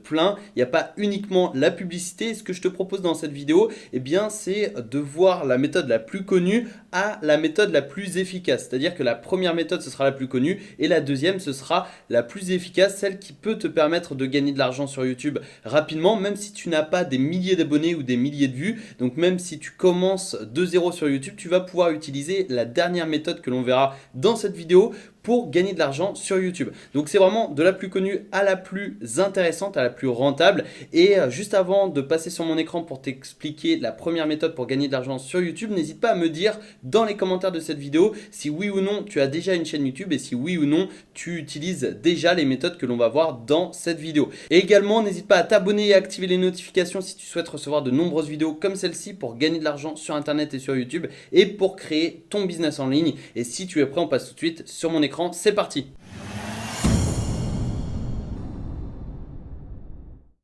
plein. Il n'y a pas uniquement la publicité. Ce que je te propose dans cette vidéo, eh bien, c'est de voir la méthode la plus connue à la méthode la plus efficace. C'est-à-dire que la première méthode, ce sera la plus connue et la deuxième, ce sera la plus efficace, celle qui peut te permettre de gagner de l'argent sur YouTube rapidement, même si tu n'as pas des milliers d'abonnés ou des milliers de vues. Donc même si tu commences de zéro sur YouTube, tu vas pouvoir utiliser la dernière méthode que l'on verra dans cette vidéo pour gagner de l'argent sur YouTube. Donc c'est vraiment de la plus connue à la plus intéressante, à la plus rentable. Et juste avant de passer sur mon écran pour t'expliquer la première méthode pour gagner de l'argent sur YouTube, n'hésite pas à me dire dans les commentaires de cette vidéo si oui ou non tu as déjà une chaîne YouTube et si oui ou non tu utilises déjà les méthodes que l'on va voir dans cette vidéo. Et également, n'hésite pas à t'abonner et à activer les notifications si tu souhaites recevoir de nombreuses vidéos comme celle-ci pour gagner de l'argent sur Internet et sur YouTube et pour créer ton business en ligne. Et si tu es prêt, on passe tout de suite sur mon écran. C'est parti!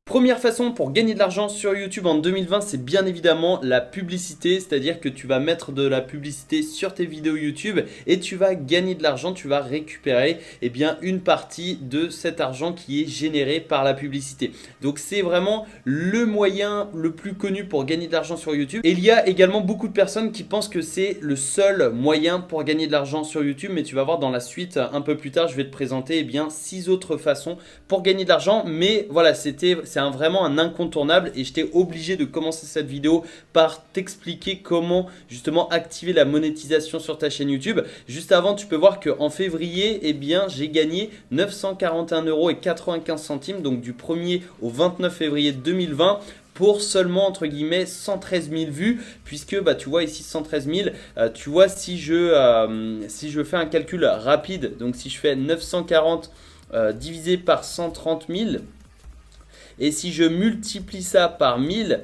Première façon pour gagner de l'argent sur YouTube en 2020, c'est bien évidemment la publicité, c'est-à-dire que tu vas mettre de la publicité sur tes vidéos YouTube et tu vas gagner de l'argent, tu vas récupérer une partie de cet argent qui est généré par la publicité. Donc c'est vraiment le moyen le plus connu pour gagner de l'argent sur YouTube. Et il y a également beaucoup de personnes qui pensent que c'est le seul moyen pour gagner de l'argent sur YouTube, mais tu vas voir dans la suite un peu plus tard, je vais te présenter 6 autres façons pour gagner de l'argent. Mais voilà, c'est vraiment un incontournable et j'étais obligé de commencer cette vidéo par t'expliquer comment justement activer la monétisation sur ta chaîne YouTube. Juste avant, tu peux voir qu'en février, j'ai gagné 941,95 €, donc du 1er au 29 février 2020 pour seulement entre guillemets 113 000 vues, puisque tu vois ici 113 000, tu vois si je fais un calcul rapide, donc si je fais 940 divisé par 130 000, et si je multiplie ça par 1000,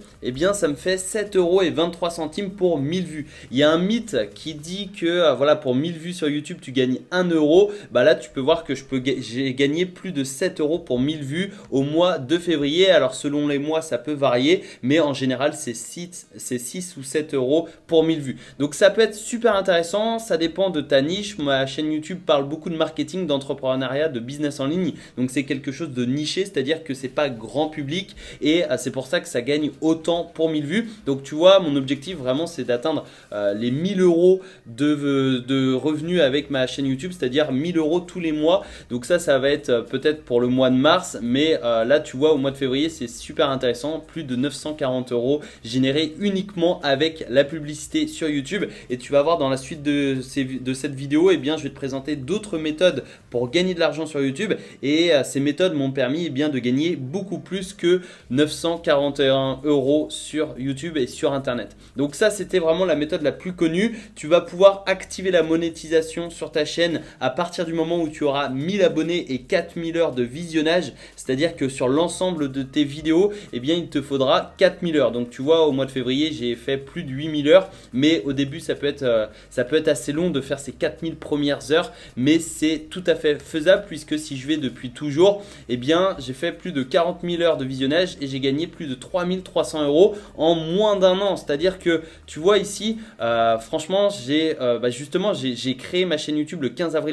ça me fait 7,23 € pour 1000 vues. Il y a un mythe qui dit que voilà, pour 1000 vues sur YouTube, tu gagnes 1 €. Là, tu peux voir que j'ai gagné plus de 7 € pour 1000 vues au mois de février. Alors, selon les mois, ça peut varier, mais en général, c'est 6 ou 7 € pour 1000 vues. Donc, ça peut être super intéressant. Ça dépend de ta niche. Ma chaîne YouTube parle beaucoup de marketing, d'entrepreneuriat, de business en ligne. Donc, c'est quelque chose de niché, c'est-à-dire que c'est pas grand public et c'est pour ça que ça gagne autant pour 1000 vues. Donc tu vois, mon objectif vraiment c'est d'atteindre les 1000 € de revenus avec ma chaîne YouTube, c'est-à-dire 1000 € tous les mois. Donc ça va être peut-être pour le mois de mars, mais là tu vois au mois de février c'est super intéressant, plus de 940 € générés uniquement avec la publicité sur YouTube. Et tu vas voir dans la suite de cette vidéo, je vais te présenter d'autres méthodes pour gagner de l'argent sur YouTube et ces méthodes m'ont permis de gagner beaucoup plus que 941 € sur YouTube et sur Internet. Donc ça, c'était vraiment la méthode la plus connue. Tu vas pouvoir activer la monétisation sur ta chaîne à partir du moment où tu auras 1000 abonnés et 4000 heures de visionnage. C'est-à-dire que sur l'ensemble de tes vidéos, il te faudra 4000 heures. Donc tu vois, au mois de février, j'ai fait plus de 8000 heures. Mais au début, ça peut être assez long de faire ces 4000 premières heures. Mais c'est tout à fait faisable puisque si je vais depuis toujours, j'ai fait plus de 40 000 heures de visionnage et j'ai gagné plus de 3300 € en moins d'un an. C'est-à-dire que tu vois ici, franchement, j'ai créé ma chaîne YouTube le 15 avril